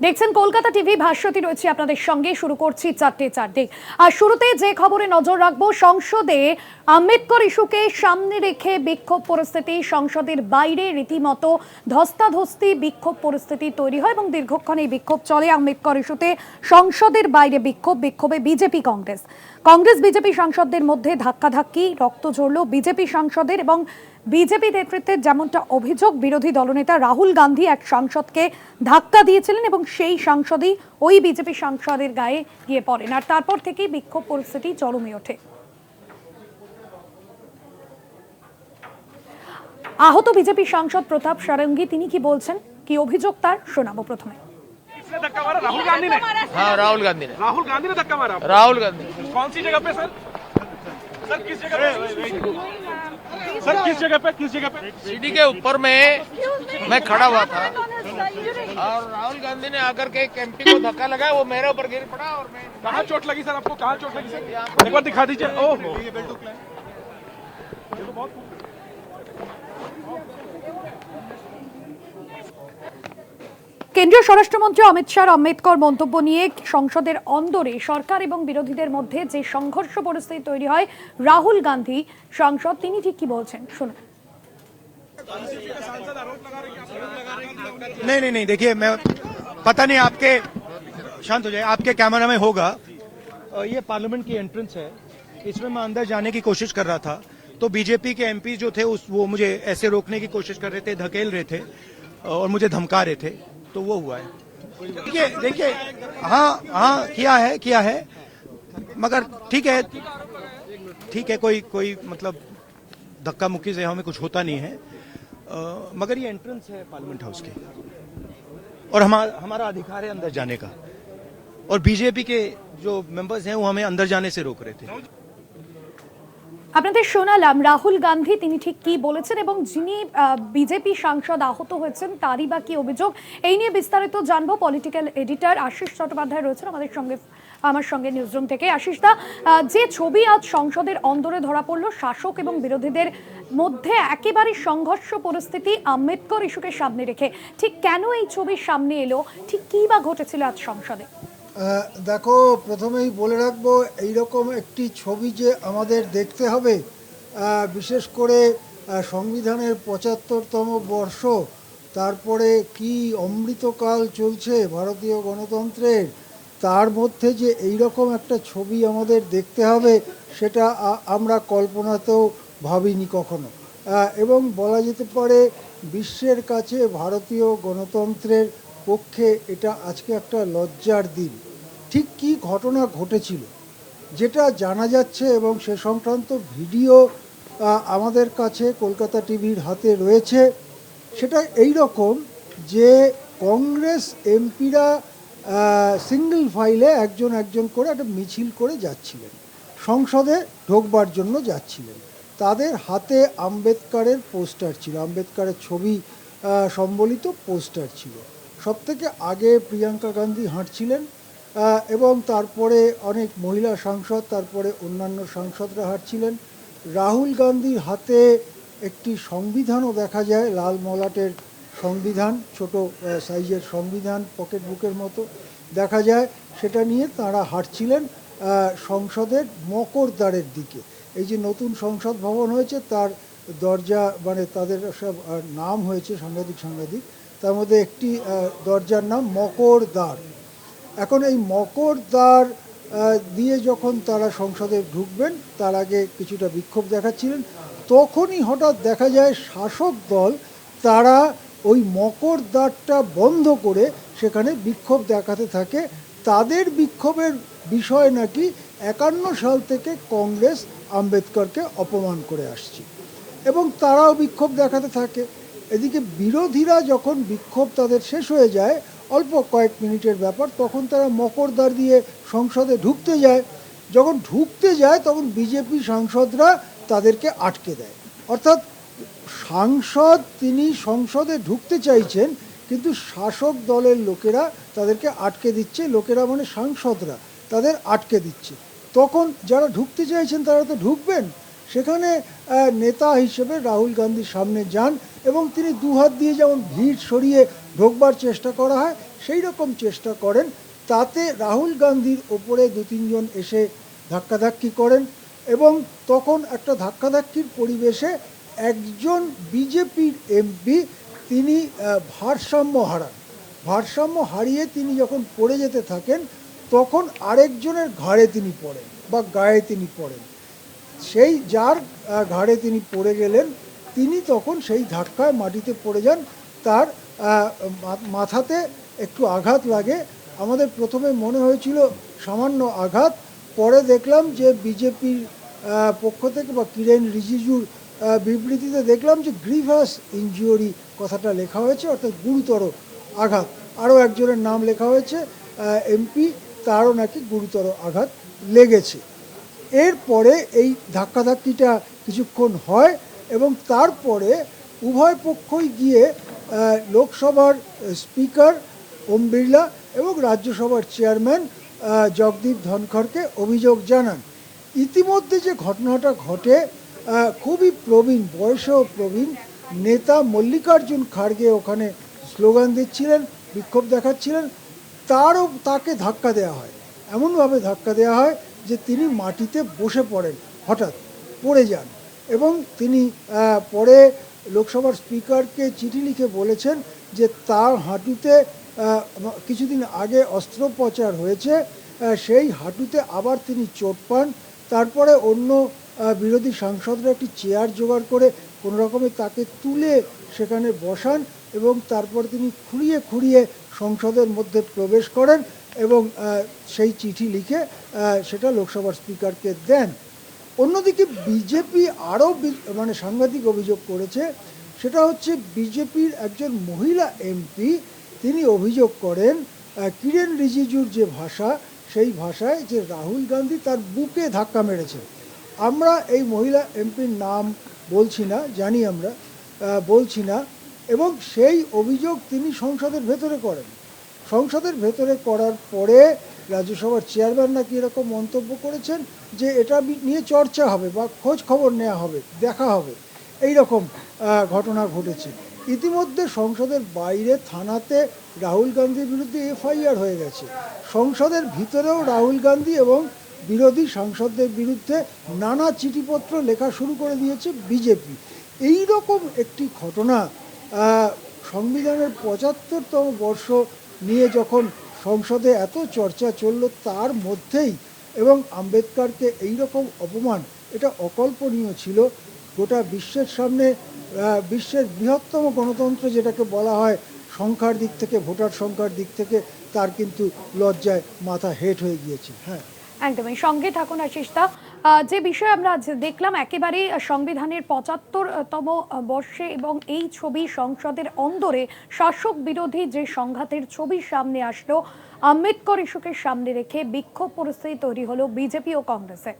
দেখছেন কলকাতা টিভি, ভাস্বতী রয়েছে আপনাদের সঙ্গে। শুরু করছি চারটে চারদিক। আর শুরুতে যে খবরে নজর রাখবো, সংসদে আম্বেদকর ইস্যুকে সামনে রেখে বিক্ষোভ পরিস্থিতি। সংসদের বাইরে রীতিমতো ধস্তাধস্তি বিক্ষোভ পরিস্থিতি তৈরি হয় এবং দীর্ঘক্ষণ এই বিক্ষোভ চলে। আম্বেদকর ইস্যুতে সংসদের বাইরে বিক্ষোভে বিজেপি কংগ্রেস বিজেপি সাংসদদের মধ্যে ধাক্কাধাক্কি, রক্ত ঝরল বিজেপি সাংসদের। এবং বিজেপি নেতৃত্বের যেমনটা অভিযোগ, বিরোধী দলনেতা রাহুল গান্ধী এক সাংসদকে ধাক্কা দিয়েছিলেন এবং সেই সাংসদই ওই বিজেপি সাংসদের গায়ে গিয়ে পড়েন। আর তারপর থেকেই বিক্ষোভ পরিস্থিতি চরমে ওঠে। আহত বিজেপি সাংসদ প্রতাপ সারঙ্গী, তিনি কি বলছেন, কি অভিযোগ তার, শোনাবো প্রথমে। धक्का मारा राहुल गांधी ने। हाँ, राहुल गांधी ने धक्का मारा। राहुल गांधी कौन सी जगह पे सर? सर किस जगह पे? सर किस जगह पे? सीढ़ी के ऊपर में मैं खड़ा हुआ था और राहुल गांधी ने आकर के एक एमपी को धक्का लगाया, वो मेरे ऊपर गिर पड़ा और मैं। कहाँ चोट लगी सर आपको? कहाँ चोट लगी सर? एक बार दिखा दीजिए। ओह, ये बेल्ट टू क्लैम। ये तो बहुत কেন্দ্রীয় স্বরাষ্ট্রমন্ত্রী অমিত শাহর আম্বেদকর মন্তব্য নিয়ে সংসদের অন্দরে সরকার এবং বিরোধীদের মধ্যে যে সংঘর্ষ পরিস্থিতি তৈরি হয়, রাহুল গান্ধী সাংসদ তিনি ঠিক কি বলছেন, শুনুন। नहीं देखिए, मैं पता नहीं आपके, शांत हो जाए, आपके कैमरा में होगा। ये पार्लियामेंट की एंट्रेंस है, इसमें मैं अंदर जाने की कोशिश कर रहा था तो बीजेपी के एमपी जो थे वो मुझे ऐसे रोकने की कोशिश कर रहे थे, धकेल रहे थे और मुझे धमका रहे थे, तो वो हुआ है। देखिए हाँ किया है मगर ठीक है, कोई मतलब धक्का मुक्की से हमें कुछ होता नहीं है, मगर ये एंट्रेंस है पार्लियामेंट हाउस की और हमारा अधिकार है अंदर जाने का, और बीजेपी के जो मेंबर्स हैं वो हमें अंदर जाने से रोक रहे थे। আপনাদের শোনালাম রাহুল গান্ধী তিনি ঠিক কি বলেছেন এবং যিনি বিজেপি সাংসদ আহত হয়েছেন তারই বা কি অভিযোগ, এই নিয়ে বিস্তারিত জানবো। পলিটিক্যাল এডিটর আশিস চট্টোপাধ্যায় রয়েছেন আমার সঙ্গে নিউজরুম থেকে। আশিস দা, যে ছবি আজ সংসদের অন্দরে ধরা পড়লো, শাসক এবং বিরোধীদের মধ্যে একেবারে সংঘর্ষ পরিস্থিতি আম্বেদকর ইস্যুকে সামনে রেখে, ঠিক কেন এই ছবি সামনে এলো, ঠিক কি বা ঘটেছিল আজ সংসদে? দেখো, প্রথমেই বলে রাখবো, এইরকম একটি ছবি যে আমাদের দেখতে হবে, বিশেষ করে সংবিধানের ৭৫তম বর্ষ, তারপরে কি অমৃতকাল চলছে ভারতীয় গণতন্ত্রের, তার মধ্যে যে এইরকম একটা ছবি আমাদের দেখতে হবে, সেটা আমরা কল্পনাতেও ভাবিনি কখনো। এবং বলা যেতে পারে বিশ্বের কাছে ভারতীয় গণতন্ত্রের পক্ষে এটা আজকে একটা লজ্জার দিন। ঠিক কী ঘটনা ঘটেছিল যেটা জানা যাচ্ছে এবং সে সংক্রান্ত ভিডিও আমাদের কাছে কলকাতা টিভির হাতে রয়েছে, সেটা এই রকম যে কংগ্রেস এমপিরা সিঙ্গল ফাইলে একজন করে একটা মিছিল করে যাচ্ছিলেন, সংসদে ঢোকবার জন্য যাচ্ছিলেন। তাদের হাতে আম্বেদকরের পোস্টার ছিল, আম্বেদকরের ছবি সম্বলিত পোস্টার ছিল। সবথেকে আগে প্রিয়াঙ্কা গান্ধী হাঁটছিলেন এবং তারপরে অনেক মহিলা সাংসদ, তারপরে অন্যান্য সাংসদরা হাঁটছিলেন। রাহুল গান্ধীর হাতে একটি সংবিধানও দেখা যায়, লাল মলাটের সংবিধান, ছোট সাইজের সংবিধান, পকেট বুকের মতো দেখা যায়। সেটা নিয়ে তাঁরা হাঁটছিলেন সংসদের মকরদ্বারের দিকে। এই যে নতুন সংসদ ভবন হয়েছে তার দরজা, মানে তাদের সব নাম হয়েছে সাংবাদিক, তার মধ্যে একটি দরজার নাম মকরদ্বার। এখন এই মকরদ্বার দিয়ে যখন তারা সংসদে ঢুকবেন, তার আগে কিছুটা বিক্ষোভ দেখাচ্ছিলেন, তখনই হঠাৎ দেখা যায় শাসক দল তারা ওই মকরদ্বারটা বন্ধ করে সেখানে বিক্ষোভ দেখাতে থাকে। তাদের বিক্ষোভের বিষয় নাকি ৫১ সাল থেকে কংগ্রেস আম্বেদকরকে অপমান করে আসছে এবং তারাও বিক্ষোভ দেখাতে থাকে। এদিকে বিরোধীরা যখন বিক্ষোভ তাদের শেষ হয়ে যায়, অল্প কয়েক মিনিটের ব্যাপার, তখন তারা মকরদ্বার দিয়ে সংসদে ঢুকতে যায়। যখন ঢুকতে যায় তখন বিজেপি সাংসদরা তাদেরকে আটকে দেয়। অর্থাৎ সাংসদ তিনি সংসদে ঢুকতে চাইছেন কিন্তু শাসক দলের লোকেরা তাদেরকে আটকে দিচ্ছে, লোকেরা মানে সাংসদরা তাদের আটকে দিচ্ছে। তখন যারা ঢুকতে চাইছেন তারা তো ঢুকবেন, সেখানে নেতা হিসেবে রাহুল গান্ধী সামনে যান এবং তিনি দুহাত দিয়ে যেমন ভিড় সরিয়ে ঢোকবার চেষ্টা করা হয় সেই রকম চেষ্টা করেন, তাতে রাহুল গান্ধীর ওপরে 2-3 জন এসে ধাক্কাধাক্কি করেন এবং তখন একটা ধাক্কাধাক্কির পরিবেশে একজন বিজেপির এমপি তিনি ভারসাম্য হারিয়ে তিনি যখন পড়ে যেতে থাকেন তখন আরেকজনের ঘাড়ে তিনি পড়েন বা গায়ে তিনি পড়েন। সেই যার ঘাড়ে তিনি পড়ে গেলেন তিনি তখন সেই ধাক্কায় মাটিতে পড়ে যান, তার মাথাতে একটু আঘাত লাগে। আমাদের প্রথমে মনে হয়েছিল সামান্য আঘাত, পরে দেখলাম যে বিজেপির পক্ষ থেকে বা কিরেন রিজিজুর বিবৃতিতে দেখলাম যে গ্রিভাস ইনজুরি কথাটা লেখা হয়েছে, অর্থাৎ গুরুতর আঘাত। আরও একজনের নাম লেখা হয়েছে এমপি, তারও নাকি গুরুতর আঘাত লেগেছে। এরপরে এই ধাক্কাধাক্কিটা কিছুক্ষণ হয় এবং তারপরে উভয় পক্ষই গিয়ে লোকসভার স্পিকার ওম বিড়লা এবং রাজ্যসভার চেয়ারম্যান জগদীপ ধনখড়কে অভিযোগ জানান। ইতিমধ্যে যে ঘটনাটা ঘটে, খুবই প্রবীণ, বয়সেও প্রবীণ নেতা মল্লিকার্জুন খাড়গে ওখানে স্লোগান দিচ্ছিলেন, বিক্ষোভ দেখাচ্ছিলেন, তাকে ধাক্কা দেওয়া হয়, এমনভাবে ধাক্কা দেওয়া হয় যে তিনি মাটিতে বসে পড়েন, হঠাৎ পড়ে যান এবং তিনি পরে লোকসভার স্পিকারকে চিঠি লিখে বলেছেন যে তার হাঁটুতে কিছুদিন আগে অস্ত্রোপচার হয়েছে, সেই হাঁটুতে আবার তিনি চোট পান। তারপরে অন্য বিরোধী সাংসদরা একটি চেয়ার জোগাড় করে কোনো রকমে তাকে তুলে সেখানে বসান এবং তারপর তিনি খুঁড়িয়ে খুঁড়িয়ে সংসদের মধ্যে প্রবেশ করেন এবং সেই চিঠি লিখে সেটা লোকসভার স্পিকারকে দেন। অন্যদিকে বিজেপি আরও সাংঘাতিক অভিযোগ করেছে, সেটা হচ্ছে বিজেপির একজন মহিলা এমপি তিনি অভিযোগ করেন কিরেন রিজিজুর যে ভাষা, সেই ভাষায় যে রাহুল গান্ধী তার বুকে ধাক্কা মেরেছে। আমরা এই মহিলা এমপির নাম বলছি না, জানি আমরা বলছি না, এবং সেই অভিযোগ তিনি সংসদের ভেতরে করেন। সংসদের ভেতরে করার পরে রাজ্যসভার চেয়ারম্যান নাকি এরকম মন্তব্য করেছেন যে এটা নিয়ে চর্চা হবে বা খোঁজ খবর নেওয়া হবে, দেখা হবে, এই রকম ঘটনা ঘটেছে। ইতিমধ্যে সংসদের বাইরে থানাতে রাহুল গান্ধীর বিরুদ্ধে এফআইআর হয়ে গেছে। সংসদের ভিতরেও রাহুল গান্ধী এবং বিরোধী সাংসদদের বিরুদ্ধে নানা চিঠিপত্র লেখা শুরু করে দিয়েছে বিজেপি। এই রকম একটি ঘটনা সংবিধানের ৭৫তম বর্ষ নিয়ে যখন সংসদে এত চর্চা চলল, তার মধ্যেই এবং আম্বেদকরকে এই রকম অপমান, এটা অকল্পনীয় ছিল। গোটা বিশ্বের সামনে বিশ্বের বৃহত্তম গণতন্ত্র যেটাকে বলা হয় সংখ্যার দিক থেকে, ভোটার সংখ্যার দিক থেকে, তার কিন্তু লজ্জায় মাথা হেঁট হয়ে গিয়েছে। হ্যাঁ, একদমই সঙ্গে থাকুন আশিসদা। যে বিষয় আমরা আজ দেখলাম একেবারে সংবিধানের ৭৫তম বর্ষে এবং এই ছবি সংসদের অন্দরে শাসক বিরোধী যে সংঘাতের ছবি সামনে আসলো, আম্বেদকর ইস্যুকে সামনে রেখে বিক্ষোভ পরিস্থিতি তৈরি হলো বিজেপি ও কংগ্রেসে।